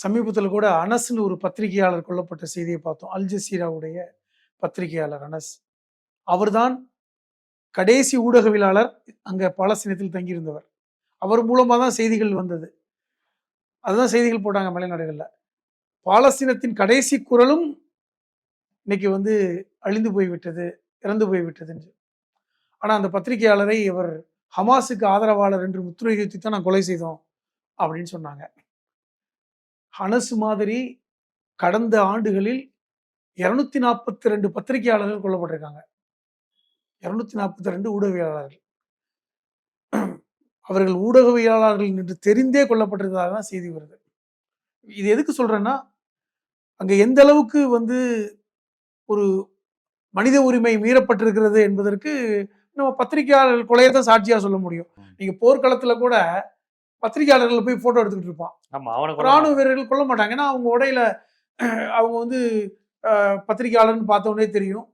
சமீபத்தில் கூட அனஸ்ன்னு ஒரு பத்திரிகையாளர் கொல்லப்பட்ட செய்தியை பார்த்தோம். அல் ஜசீராவுடைய பத்திரிகையாளர் அனஸ். அவர்தான் கடைசி ஊடகவியலாளர் அங்க பாலஸ்தீனத்தில் தங்கியிருந்தவர். அவர் மூலமா தான் செய்திகள் வந்தது. அதுதான் செய்திகள் போட்டாங்க மலைநாடுகள்ல. பாலஸ்தீனத்தின் கடைசி குரலும் இன்னைக்கு அழிந்து போய்விட்டது, இறந்து போய்விட்டது என்று. ஆனா அந்த பத்திரிகையாளரை அவர் ஹமாஸுக்கு ஆதரவாளர் என்று முத்திரை குத்தி தான் நான் கொலை செய்தோம் அப்படின்னு சொன்னாங்க. அனஸ் மாதிரி கடந்த ஆண்டுகளில் 242 பத்திரிகையாளர்கள் கொல்லப்பட்டிருக்காங்க. 242 ஊடகவியலாளர்கள். அவர்கள் ஊடகவியலாளர்கள் என்று தெரிந்தே கொல்லப்பட்டிருந்ததாக தான் செய்தி வருது. இது எதுக்கு சொல்றேன்னா, அங்க எந்த அளவுக்கு ஒரு மனித உரிமை மீறப்பட்டிருக்கிறது என்பதற்கு நம்ம பத்திரிகையாளர்கள் கொலையை தான் சாட்சியா சொல்ல முடியும். நீங்க போர்க்களத்துல கூட பத்திரிகையாளர்கள் போய் போட்டோ எடுத்துக்கிட்டு இருப்பான். ராணுவ வீரர்கள் கொல்ல மாட்டாங்க. ஏன்னா அவங்க உடையில அவங்க பத்திரிகையாளர்னு பார்த்த உடனே தெரியும்.